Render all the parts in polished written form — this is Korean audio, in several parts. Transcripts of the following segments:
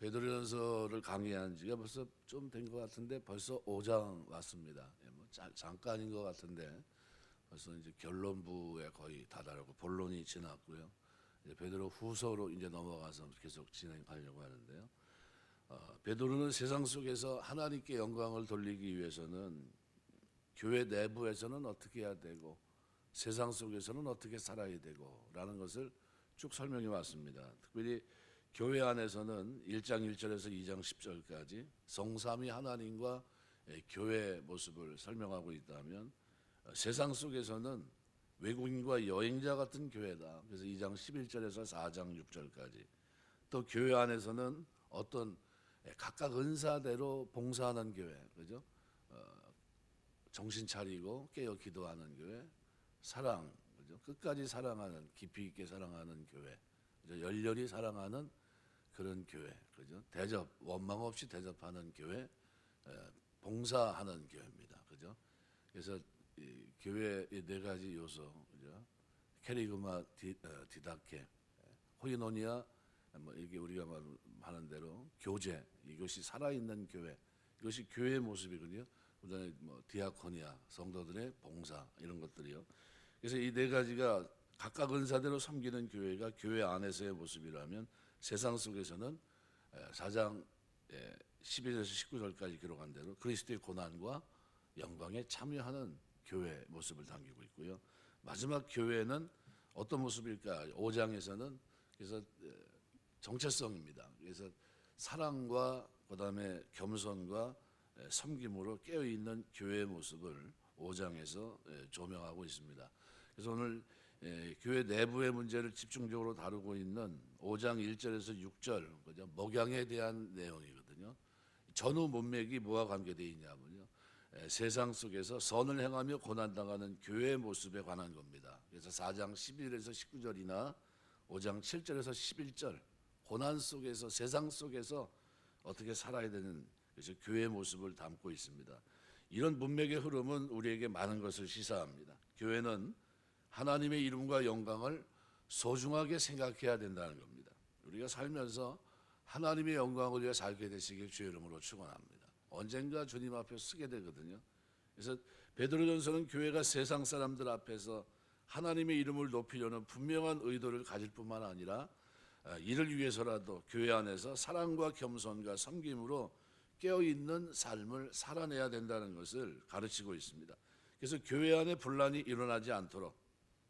베드로전서를 강의한 지가 벌써 좀 된 것 같은데 벌써 5장 왔습니다. 뭐 잠깐인 것 같은데 벌써 이제 결론부에 거의 다다르고 본론이 지났고요. 이제 베드로 후서로 이제 넘어가서 계속 진행하려고 하는데요. 베드로는 세상 속에서 하나님께 영광을 돌리기 위해서는 교회 내부에서는 어떻게 해야 되고 세상 속에서는 어떻게 살아야 되고라는 것을 쭉 설명해 왔습니다. 특별히 교회 안에서는 1장 1절에서 2장 10절까지 성삼위 하나님과 교회 모습을 설명하고 있다면 세상 속에서는 외국인과 여행자 같은 교회다. 그래서 2장 11절에서 4장 6절까지 또 교회 안에서는 어떤 각각 은사대로 봉사하는 교회, 그죠? 정신 차리고 깨어 기도하는 교회, 사랑, 그죠? 끝까지 사랑하는 깊이 있게 사랑하는 교회, 그죠? 열렬히 사랑하는 그런 교회, 그죠? 대접 원망 없이 대접하는 교회, 봉사하는 교회입니다, 그죠? 그래서 이 교회의 네 가지 요소, 그죠? 캐리그마, 디다케, 호이노니아, 뭐 이게 우리가 말하는 대로 교제, 이것이 살아있는 교회, 이것이 교회의 모습이거든요. 그다음에 뭐 디아코니아, 성도들의 봉사 이런 것들이요. 그래서 이 네 가지가 각각 은사대로 섬기는 교회가 교회 안에서의 모습이라면 세상 속에서는 4장 12절에서 19절까지 기록한 대로 그리스도의 고난과 영광에 참여하는 교회 모습을 담기고 있고요. 마지막 교회는 어떤 모습일까? 5장에서는 그래서 정체성입니다. 그래서 사랑과 그다음에 겸손과 섬김으로 깨어 있는 교회의 모습을 5장에서 조명하고 있습니다. 그래서 오늘 교회 내부의 문제를 집중적으로 다루고 있는 5장 1절에서 6절, 그죠? 목양에 대한 내용이거든요. 전후 문맥이 뭐와 관계되어 있냐면요. 세상 속에서 선을 행하며 고난당하는 교회의 모습에 관한 겁니다. 그래서 4장 11절에서 19절이나 5장 7절에서 11절 고난 속에서 세상 속에서 어떻게 살아야 되는 그래서 교회의 모습을 담고 있습니다. 이런 문맥의 흐름은 우리에게 많은 것을 시사합니다. 교회는 하나님의 이름과 영광을 소중하게 생각해야 된다는 겁니다. 우리가 살면서 하나님의 영광을 위해 살게 되시길 주의 이름으로 축원합니다. 언젠가 주님 앞에 서게 되거든요. 그래서 베드로전서는 교회가 세상 사람들 앞에서 하나님의 이름을 높이려는 분명한 의도를 가질 뿐만 아니라 이를 위해서라도 교회 안에서 사랑과 겸손과 섬김으로 깨어있는 삶을 살아내야 된다는 것을 가르치고 있습니다. 그래서 교회 안에 분란이 일어나지 않도록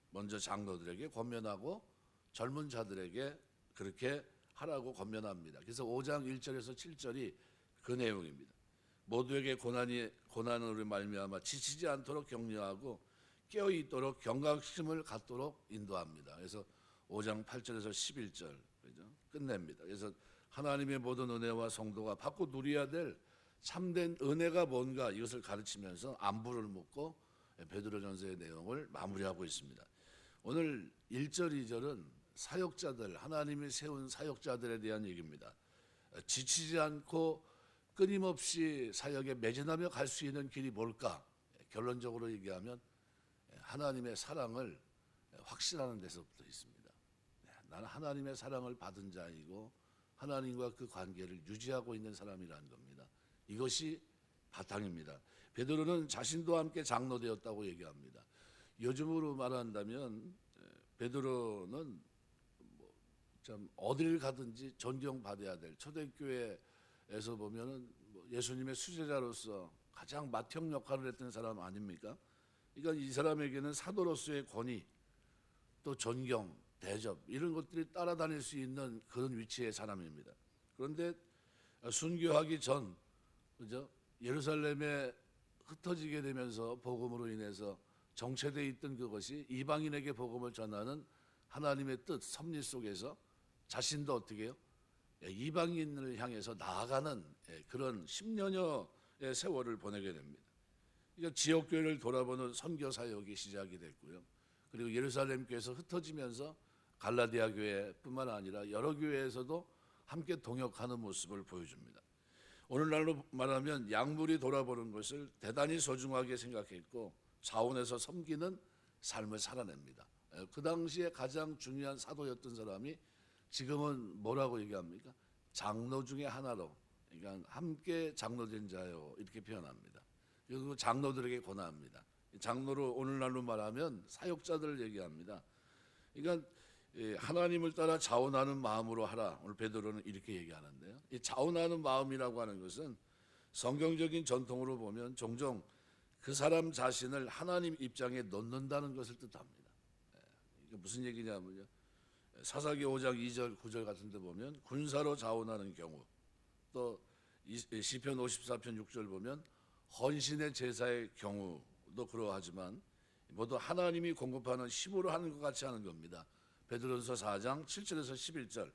먼저 장로들에게 권면하고 젊은 자들에게 그렇게 하라고 권면합니다. 그래서 5장 1절에서 7절이 그 내용입니다. 모두에게 고난으로 말미암아 지치지 않도록 격려하고 깨어있도록 경각심을 갖도록 인도합니다. 그래서 5장 8절에서 11절 그죠? 끝냅니다. 그래서 하나님의 모든 은혜와 성도가 받고 누려야 될 참된 은혜가 뭔가 이것을 가르치면서 안부를 묻고 베드로전서의 내용을 마무리하고 있습니다. 오늘 1절, 2절은 사역자들, 하나님이 세운 사역자들에 대한 얘기입니다. 지치지 않고 끊임없이 사역에 매진하며 갈 수 있는 길이 뭘까? 결론적으로 얘기하면 하나님의 사랑을 확신하는 데서부터 있습니다. 나는 하나님의 사랑을 받은 자이고 하나님과 그 관계를 유지하고 있는 사람이라는 겁니다. 이것이 바탕입니다. 베드로는 자신도 함께 장로 되었다고 얘기합니다. 요즘으로 말한다면 베드로는 참 어디를 가든지 존경받아야 될 초대교회에서 보면은 예수님의 수제자로서 가장 맏형 역할을 했던 사람 아닙니까? 그러니까 이 사람에게는 사도로서의 권위, 또 존경, 대접 이런 것들이 따라다닐 수 있는 그런 위치의 사람입니다. 그런데 순교하기 전, 그죠? 예루살렘에 흩어지게 되면서 복음으로 인해서 정체되어 있던 그것이 이방인에게 복음을 전하는 하나님의 뜻, 섭리 속에서 자신도 어떻게 해요? 이방인을 향해서 나아가는 그런 10년여의 세월을 보내게 됩니다. 그러니까 지역교회를 돌아보는 선교 사역이 시작이 됐고요. 그리고 예루살렘 교회에서 흩어지면서 갈라디아 교회뿐만 아니라 여러 교회에서도 함께 동역하는 모습을 보여줍니다. 오늘날로 말하면 약물이 돌아보는 것을 대단히 소중하게 생각했고 자원해서 섬기는 삶을 살아냅니다. 그 당시에 가장 중요한 사도였던 사람이 지금은 뭐라고 얘기합니까? 장로 중에 하나로, 그러니까 함께 장로된 자요 이렇게 표현합니다. 그리고 장로들에게 권합니다. 장로로 오늘날로 말하면 사역자들을 얘기합니다. 그러니까 하나님을 따라 자원하는 마음으로 하라. 오늘 베드로는 이렇게 얘기하는데요. 이 자원하는 마음이라고 하는 것은 성경적인 전통으로 보면 종종 그 사람 자신을 하나님 입장에 놓는다는 것을 뜻합니다. 이게 무슨 얘기냐면요. 사사기 5장 2절 9절 같은 데 보면 군사로 자원하는 경우, 또 시편 54편 6절 보면 헌신의 제사의 경우도 그러하지만 모두 하나님이 공급하는 힘으로 하는 것 같이 하는 겁니다. 베드로전서 4장 7절에서 11절.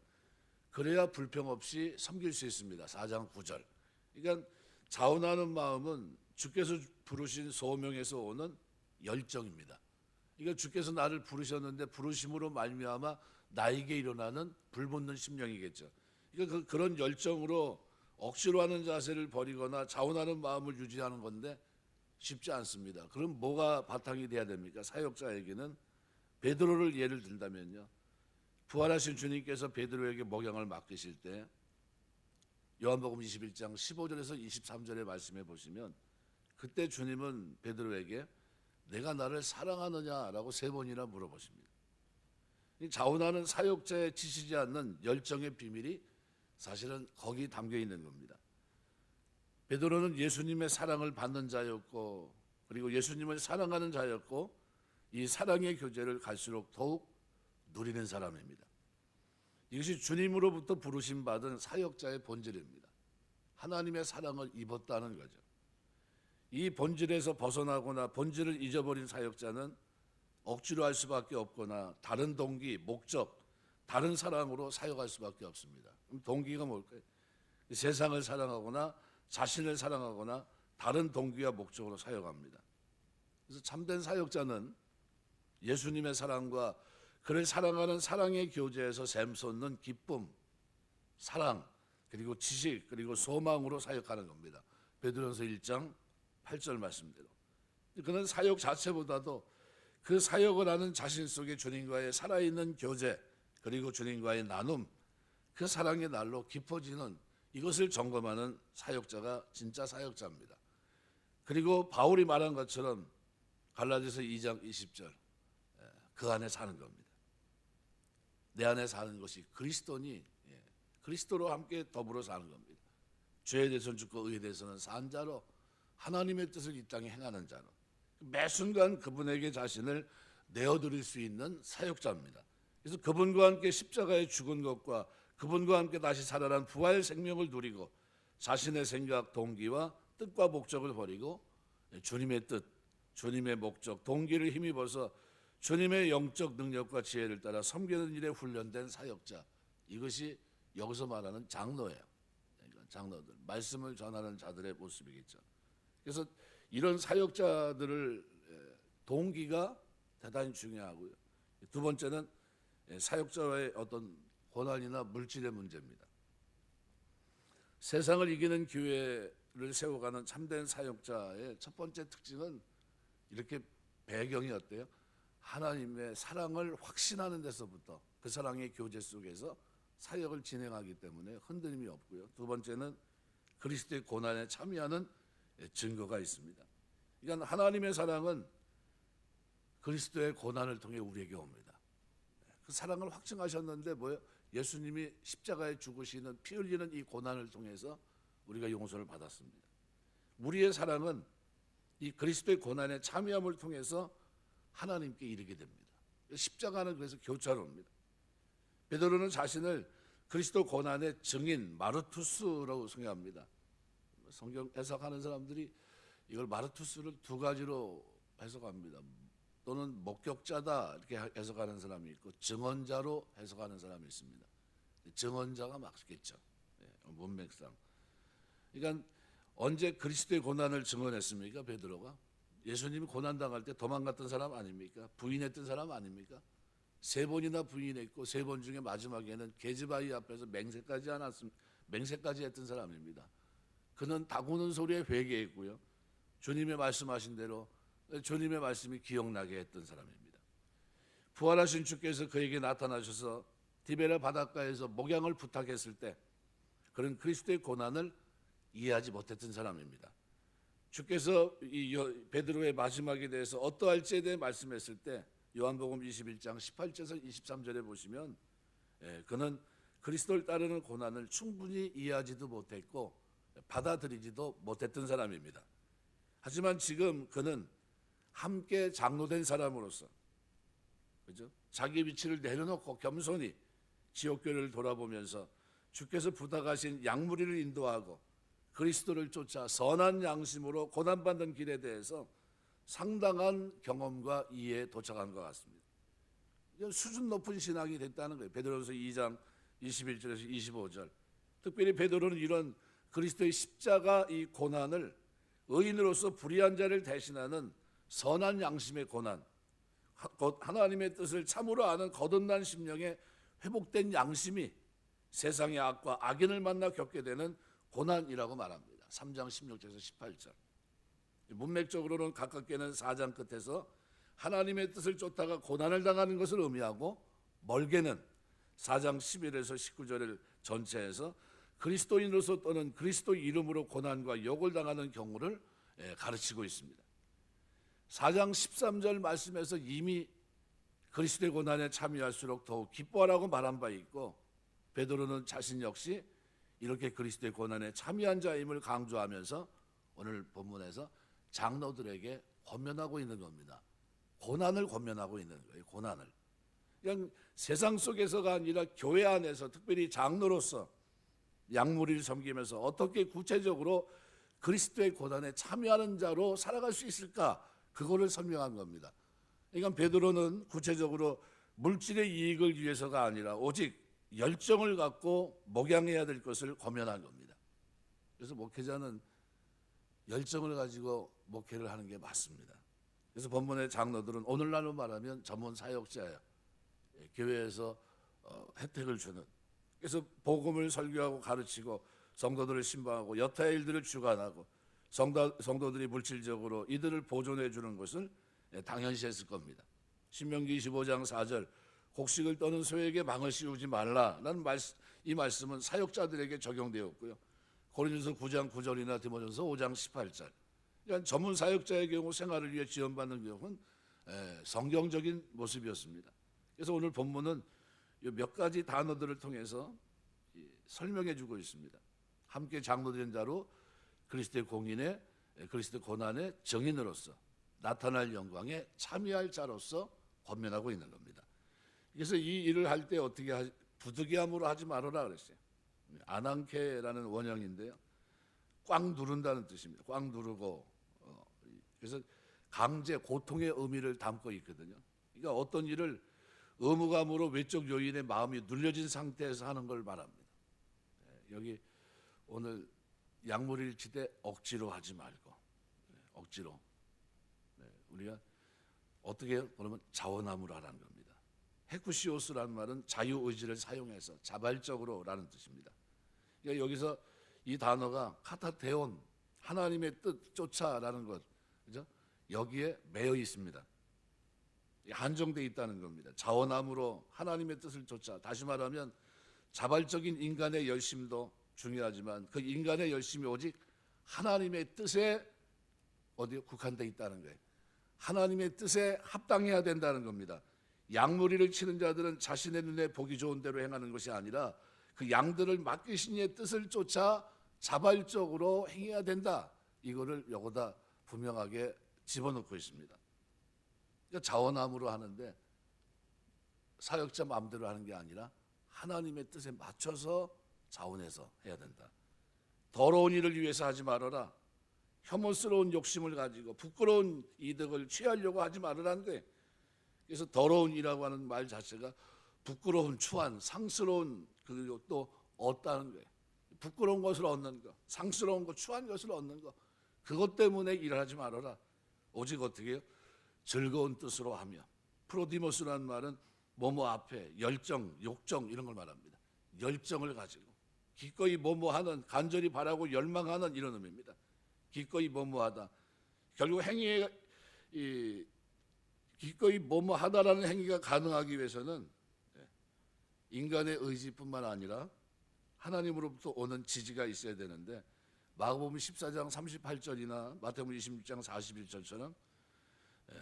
그래야 불평 없이 섬길 수 있습니다. 4장 9절. 그러니까 자원하는 마음은 주께서 부르신 소명에서 오는 열정입니다. 그러니까 주께서 나를 부르셨는데 부르심으로 말미암아 나에게 일어나는 불붙는 심령이겠죠. 그러니까 그런 열정으로 억지로 하는 자세를 버리거나 자원하는 마음을 유지하는 건데 쉽지 않습니다. 그럼 뭐가 바탕이 돼야 됩니까? 사역자에게는 베드로를 예를 든다면요. 부활하신 주님께서 베드로에게 목양을 맡기실 때 요한복음 21장 15절에서 23절의 말씀해 보시면 그때 주님은 베드로에게 내가 나를 사랑하느냐라고 3번이나 물어보십니다. 자원하는 사역자에 지치지 않는 열정의 비밀이 사실은 거기 담겨 있는 겁니다. 베드로는 예수님의 사랑을 받는 자였고 그리고 예수님을 사랑하는 자였고 이 사랑의 교제를 갈수록 더욱 누리는 사람입니다. 이것이 주님으로부터 부르심 받은 사역자의 본질입니다. 하나님의 사랑을 입었다는 거죠. 이 본질에서 벗어나거나 본질을 잊어버린 사역자는 억지로 할 수밖에 없거나 다른 동기, 목적, 다른 사랑으로 사역할 수밖에 없습니다. 그럼 동기가 뭘까요? 세상을 사랑하거나 자신을 사랑하거나 다른 동기와 목적으로 사역합니다. 그래서 참된 사역자는 예수님의 사랑과 그를 사랑하는 사랑의 교제에서 샘솟는 기쁨, 사랑, 그리고 지식, 그리고 소망으로 사역하는 겁니다. 베드로전서 1장 8절 말씀대로. 그는 사역 자체보다도 그 사역을 하는 자신 속에 주님과의 살아있는 교제, 그리고 주님과의 나눔, 그 사랑의 날로 깊어지는 이것을 점검하는 사역자가 진짜 사역자입니다. 그리고 바울이 말한 것처럼 갈라디아서 2장 20절 그 안에 사는 겁니다. 내 안에 사는 것이 그리스도니 그리스도로 함께 더불어 사는 겁니다. 죄에 대해서는 죽고 의에 대해서는 산 자로 하나님의 뜻을 이 땅에 행하는 자로 매 순간 그분에게 자신을 내어드릴 수 있는 사역자입니다. 그래서 그분과 함께 십자가에 죽은 것과 그분과 함께 다시 살아난 부활 생명을 누리고 자신의 생각, 동기와 뜻과 목적을 버리고 주님의 뜻, 주님의 목적, 동기를 힘입어서 주님의 영적 능력과 지혜를 따라 섬기는 일에 훈련된 사역자, 이것이 여기서 말하는 장로예요. 그러니까 장로들, 말씀을 전하는 자들의 모습이겠죠. 그래서 이런 사역자들을 동기가 대단히 중요하고요. 두 번째는 사역자의 어떤 고난이나 물질의 문제입니다. 세상을 이기는 교회를 세워가는 참된 사역자의 첫 번째 특징은 이렇게 배경이 어때요? 하나님의 사랑을 확신하는 데서부터 그 사랑의 교제 속에서 사역을 진행하기 때문에 흔들림이 없고요. 두 번째는 그리스도의 고난에 참여하는 증거가 있습니다. 그러니까 하나님의 사랑은 그리스도의 고난을 통해 우리에게 옵니다. 그 사랑을 확증하셨는데 뭐예요? 예수님이 십자가에 죽으시는 피 흘리는 이 고난을 통해서 우리가 용서를 받았습니다. 우리의 사랑은 이 그리스도의 고난에 참여함을 통해서 하나님께 이르게 됩니다. 십자가는 그래서 교차로입니다. 베드로는 자신을 그리스도 고난의 증인 마르투스라고 성경합니다. 성경 해석하는 사람들이 이걸 마르투스를 두 가지로 해석합니다. 또는 목격자다 이렇게 해석하는 사람이 있고 증언자로 해석하는 사람이 있습니다. 증언자가 맞겠죠. 문맥상. 그러니까 언제 그리스도의 고난을 증언했습니까? 베드로가 예수님이 고난당할 때 도망갔던 사람 아닙니까? 부인했던 사람 아닙니까? 3번이나 부인했고 3번 중에 마지막에는 계집아이 앞에서 맹세까지 했던 사람입니다. 그는 닭 우는 소리에 회개했고요. 주님의 말씀하신 대로 주님의 말씀이 기억나게 했던 사람입니다. 부활하신 주께서 그에게 나타나셔서 디베라 바닷가에서 목양을 부탁했을 때 그런 그리스도의 고난을 이해하지 못했던 사람입니다. 주께서 이 베드로의 마지막에 대해서 어떠할지에 대해 말씀했을 때 요한복음 21장 18절에서 23절에 보시면 그는 그리스도를 따르는 고난을 충분히 이해하지도 못했고 받아들이지도 못했던 사람입니다. 하지만 지금 그는 함께 장로된 사람으로서, 그죠? 자기 위치를 내려놓고 겸손히 지옥교를 돌아보면서 주께서 부탁하신 양무리를 인도하고 그리스도를 쫓아 선한 양심으로 고난받는 길에 대해서 상당한 경험과 이해에 도착한 것 같습니다. 이건 수준 높은 신앙이 됐다는 거예요. 베드로전서 2장 21절에서 25절. 특별히 베드로는 이런 그리스도의 십자가 이 고난을 의인으로서 불의한 자를 대신하는 선한 양심의 고난, 하나님의 뜻을 참으로 아는 거듭난 심령의 회복된 양심이 세상의 악과 악인을 만나 겪게 되는 고난이라고 말합니다. 3장 16절에서 18절. 문맥적으로는 가깝게는 4장 끝에서 하나님의 뜻을 쫓다가 고난을 당하는 것을 의미하고, 멀게는 4장 11에서 19절 전체에서 그리스도인으로서 또는 그리스도 이름으로 고난과 욕을 당하는 경우를 가르치고 있습니다. 4장 13절 말씀에서 이미 그리스도의 고난에 참여할수록 더욱 기뻐하라고 말한 바 있고, 베드로는 자신 역시 이렇게 그리스도의 고난에 참여한 자임을 강조하면서 오늘 본문에서 장로들에게 권면하고 있는 겁니다. 고난을 권면하고 있는 거예요. 고난을. 그냥 세상 속에서가 아니라 교회 안에서 특별히 장로로서 양무리를 섬기면서 어떻게 구체적으로 그리스도의 고난에 참여하는 자로 살아갈 수 있을까? 그거를 설명한 겁니다. 그러니까 베드로는 구체적으로 물질의 이익을 위해서가 아니라 오직 열정을 갖고 목양해야 될 것을 권면한 겁니다. 그래서 목회자는 열정을 가지고 목회를 하는 게 맞습니다. 그래서 본문의 장로들은 오늘날로 말하면 전문 사역자예요. 교회에서 혜택을 주는. 그래서 복음을 설교하고 가르치고 성도들을 신방하고 여타의 일들을 주관하고 성도들이 물질적으로 이들을 보존해 주는 것을 당연시했을 겁니다. 신명기 25장 4절 곡식을 떠는 소에게 망을 씌우지 말라라는 이 말씀은 사역자들에게 적용되었고요. 고린도서 9장 9절이나 디모데전서 5장 18절. 그러니까 전문 사역자의 경우 생활을 위해 지원받는 경우는 성경적인 모습이었습니다. 그래서 오늘 본문은 몇 가지 단어들을 통해서 설명해 주고 있습니다. 함께 장로된 자로 그리스도의 공인의 그리스도의 고난의 증인으로서 나타날 영광에 참여할 자로서 권면하고 있는 겁니다. 그래서 이 일을 할 때 어떻게 부득이함으로 하지 말아라 그랬어요. 아난케라는 원형인데요. 꽉 누른다는 뜻입니다. 꽉 누르고 그래서 강제 고통의 의미를 담고 있거든요. 그러니까 어떤 일을 의무감으로 외적 요인에 마음이 눌려진 상태에서 하는 걸 말합니다. 여기 오늘 양무리를 칠 때 억지로 하지 말고 억지로 우리가 어떻게 그러면 자원함으로 하라는 겁니다. 헤쿠시오스라는 말은 자유의지를 사용해서 자발적으로라는 뜻입니다. 그러니까 여기서 이 단어가 카타테온 하나님의 뜻 쫓아라는 것, 그죠? 여기에 매여 있습니다. 한정돼 있다는 겁니다. 자원함으로 하나님의 뜻을 쫓아. 다시 말하면 자발적인 인간의 열심도 중요하지만 그 인간의 열심이 오직 하나님의 뜻에 어디에 국한돼 있다는 거예요. 하나님의 뜻에 합당해야 된다는 겁니다. 양무리를 치는 자들은 자신의 눈에 보기 좋은 대로 행하는 것이 아니라 그 양들을 맡기신 이의 뜻을 쫓아 자발적으로 행해야 된다. 이거를 여기다 분명하게 집어넣고 있습니다. 그러니까 자원함으로 하는데 사역자 마음대로 하는 게 아니라 하나님의 뜻에 맞춰서 자원해서 해야 된다. 더러운 일을 위해서 하지 말아라. 혐오스러운 욕심을 가지고 부끄러운 이득을 취하려고 하지 말으라는 거예요. 그래서 더러운 일이라고 하는 말 자체가 부끄러운 추한, 상스러운 그리고 또 얻다는 거예요. 부끄러운 것을 얻는 거, 상스러운 것, 추한 것을 얻는 거, 그것 때문에 일하지 말아라. 오직 어떻게 해요? 즐거운 뜻으로 하며. 프로디모스라는 말은 뭐뭐 앞에 열정, 욕정 이런 걸 말합니다. 열정을 가지고 기꺼이 뭐뭐하는, 간절히 바라고 열망하는 이런 의미입니다. 기꺼이 뭐뭐하다. 결국 행위에 기꺼이 뭐뭐하다라는 행위가 가능하기 위해서는 인간의 의지뿐만 아니라 하나님으로부터 오는 지지가 있어야 되는데 마가복음 14장 38절이나 마태복음 26장 41절처럼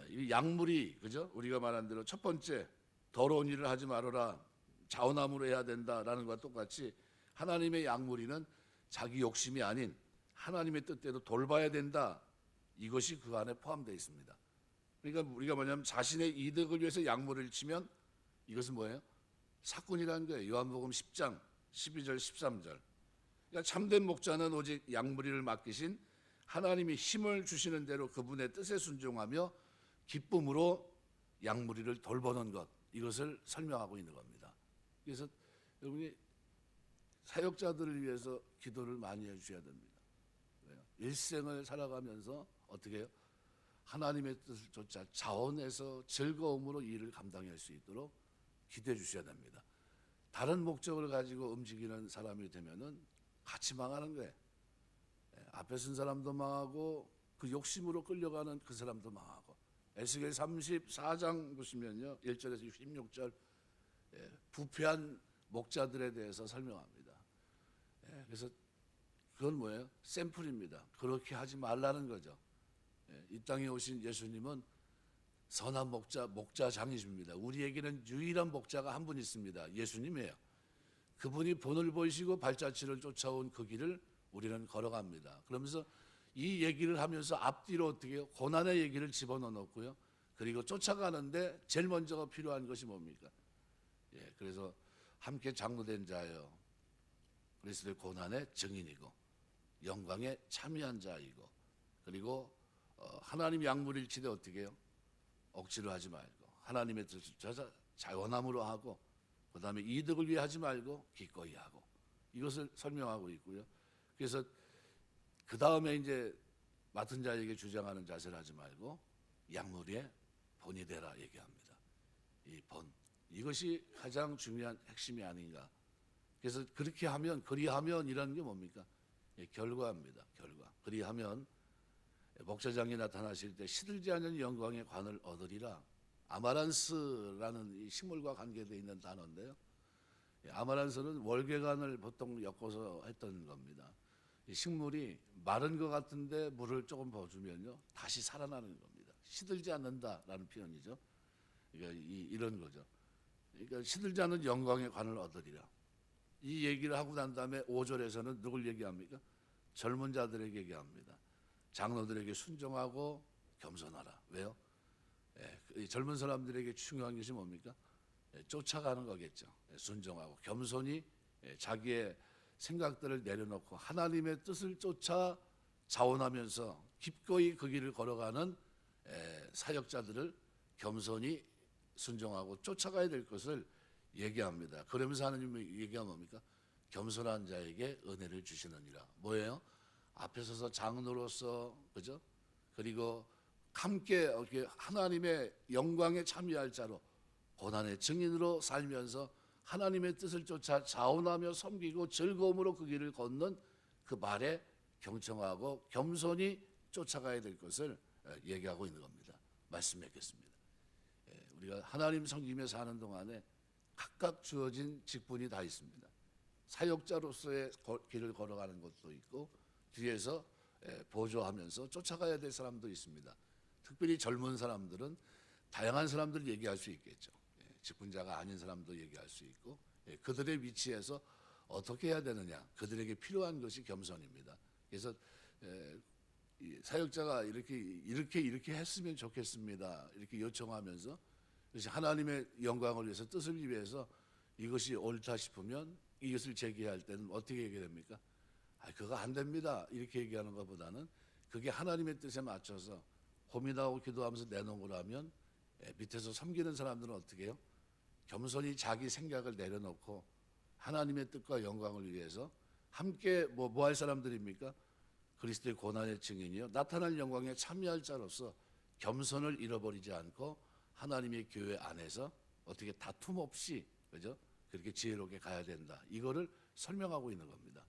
이 약물이 그죠? 우리가 말한 대로 첫 번째 더러운 일을 하지 말아라 자원함으로 해야 된다라는 것과 똑같이 하나님의 약물이는 자기 욕심이 아닌 하나님의 뜻대로 돌봐야 된다. 이것이 그 안에 포함되어 있습니다. 그러니까 우리가 뭐냐면 자신의 이득을 위해서 약물을 치면 이것은 뭐예요? 사꾼이라는 거예요. 요한복음 10장 12절 13절. 그러니까 참된 목자는 오직 양무리를 맡기신 하나님이 힘을 주시는 대로 그분의 뜻에 순종하며 기쁨으로 양무리를 돌보는 것, 이것을 설명하고 있는 겁니다. 그래서 여러분이 사역자들을 위해서 기도를 많이 해주셔야 됩니다. 왜요? 일생을 살아가면서 어떻게 해요? 하나님의 뜻을 쫓아 자원해서 즐거움으로 이 일을 감당할 수 있도록 기도해 주셔야 됩니다. 다른 목적을 가지고 움직이는 사람이 되면은 같이 망하는 거예요. 앞에 쓴 사람도 망하고 그 욕심으로 끌려가는 그 사람도 망하고. 에스겔 34장 보시면요 1절에서 16절 부패한 목자들에 대해서 설명합니다. 그래서 그건 뭐예요? 샘플입니다. 그렇게 하지 말라는 거죠. 이 땅에 오신 예수님은 선한 목자장이십니다. 우리에게는 유일한 목자가 한 분 있습니다. 예수님이에요. 그분이 본을 보이시고 발자취를 쫓아온 그 길을 우리는 걸어갑니다. 그러면서 이 얘기를 하면서 앞뒤로 어떻게 해요? 고난의 얘기를 집어넣어 놓고요. 그리고 쫓아가는데 제일 먼저가 필요한 것이 뭡니까? 그래서 함께 장로된 자여 그리스도의 고난의 증인이고 영광에 참여한 자이고 그리고 하나님 약물일 치되 어떻게 해요? 억지로 하지 말고 하나님의 뜻을 찾아 자원함으로 하고 그 다음에 이득을 위해 하지 말고 기꺼이 하고 이것을 설명하고 있고요. 그래서 그 다음에 이제 맡은 자에게 주장하는 자세를 하지 말고 약물의 본이 되라 얘기합니다. 이 본, 이것이 가장 중요한 핵심이 아닌가. 그래서 그렇게 하면 그리하면 이라는 게 뭡니까? 결과입니다. 결과. 그리하면 목자장이 나타나실 때 시들지 않는 영광의 관을 얻으리라. 아마란스라는 이 식물과 관계되어 있는 단어인데요. 아마란스는 월계관을 보통 엮어서 했던 겁니다. 이 식물이 마른 것 같은데 물을 조금 부어주면요 다시 살아나는 겁니다. 시들지 않는다라는 표현이죠. 그러니까 이런 거죠. 그러니까 시들지 않는 영광의 관을 얻으리라. 이 얘기를 하고 난 다음에 5절에서는 누굴 얘기합니까? 젊은 자들에게 얘기합니다. 장로들에게 순종하고 겸손하라. 왜요? 젊은 사람들에게 중요한 것이 뭡니까? 쫓아가는 거겠죠. 순종하고 겸손히 자기의 생각들을 내려놓고 하나님의 뜻을 쫓아 자원하면서 기꺼이 그 길을 걸어가는 사역자들을 겸손히 순종하고 쫓아가야 될 것을 얘기합니다. 그러면서 하나님이 얘기하면 뭡니까? 겸손한 자에게 은혜를 주시느니라. 뭐예요? 앞에 서서 장로로서 그죠? 그리고 함께 하나님의 영광에 참여할 자로 고난의 증인으로 살면서 하나님의 뜻을 쫓아 자원하며 섬기고 즐거움으로 그 길을 걷는 그 말에 경청하고 겸손히 쫓아가야 될 것을 얘기하고 있는 겁니다. 말씀 맺겠습니다. 우리가 하나님 섬기며 사는 동안에 각각 주어진 직분이 다 있습니다. 사역자로서의 길을 걸어가는 것도 있고 뒤에서 보조하면서 쫓아가야 될 사람도 있습니다. 특별히 젊은 사람들은 다양한 사람들 얘기할 수 있겠죠. 직분자가 아닌 사람도 얘기할 수 있고 그들의 위치에서 어떻게 해야 되느냐 그들에게 필요한 것이 겸손입니다. 그래서 사역자가 이렇게 했으면 좋겠습니다. 이렇게 요청하면서 그래서 하나님의 영광을 위해서 뜻을 위해서 이것이 옳다 싶으면 이것을 제기할 때는 어떻게 얘기해야 됩니까? 그거 안 됩니다. 이렇게 얘기하는 것보다는 그게 하나님의 뜻에 맞춰서 고민하고 기도하면서 내놓은 거라면 밑에서 섬기는 사람들은 어떻게 해요? 겸손히 자기 생각을 내려놓고 하나님의 뜻과 영광을 위해서 함께 뭐 할 사람들입니까? 그리스도의 고난의 증인이요 나타날 영광에 참여할 자로서 겸손을 잃어버리지 않고 하나님의 교회 안에서 어떻게 다툼 없이 그죠? 그렇게 지혜롭게 가야 된다. 이거를 설명하고 있는 겁니다.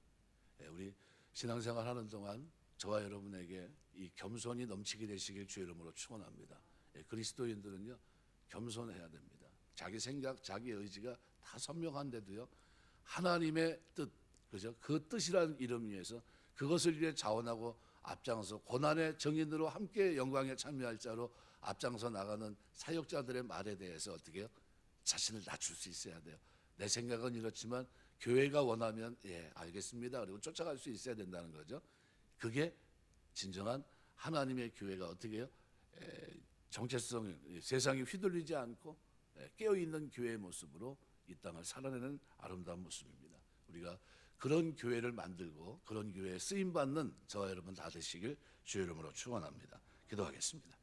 우리 신앙생활 하는 동안 저와 여러분에게 이 겸손이 넘치게 되시길 주의 이름으로 축원합니다. 그리스도인들은요 겸손해야 됩니다. 자기 생각, 자기 의지가 다 선명한데도요 하나님의 뜻, 그죠? 그 뜻이라는 이름 위해서 그것을 위해 자원하고 앞장서 고난의 정인으로 함께 영광에 참여할 자로 앞장서 나가는 사역자들의 말에 대해서 어떻게 해요? 자신을 낮출 수 있어야 돼요. 내 생각은 이렇지만 교회가 원하면 예 알겠습니다. 그리고 쫓아갈 수 있어야 된다는 거죠. 그게 진정한 하나님의 교회가 어떻게 해요? 정체성, 세상이 휘둘리지 않고 깨어있는 교회의 모습으로 이 땅을 살아내는 아름다운 모습입니다. 우리가 그런 교회를 만들고 그런 교회에 쓰임받는 저와 여러분 다 되시길 주의 이름으로 축원합니다. 기도하겠습니다.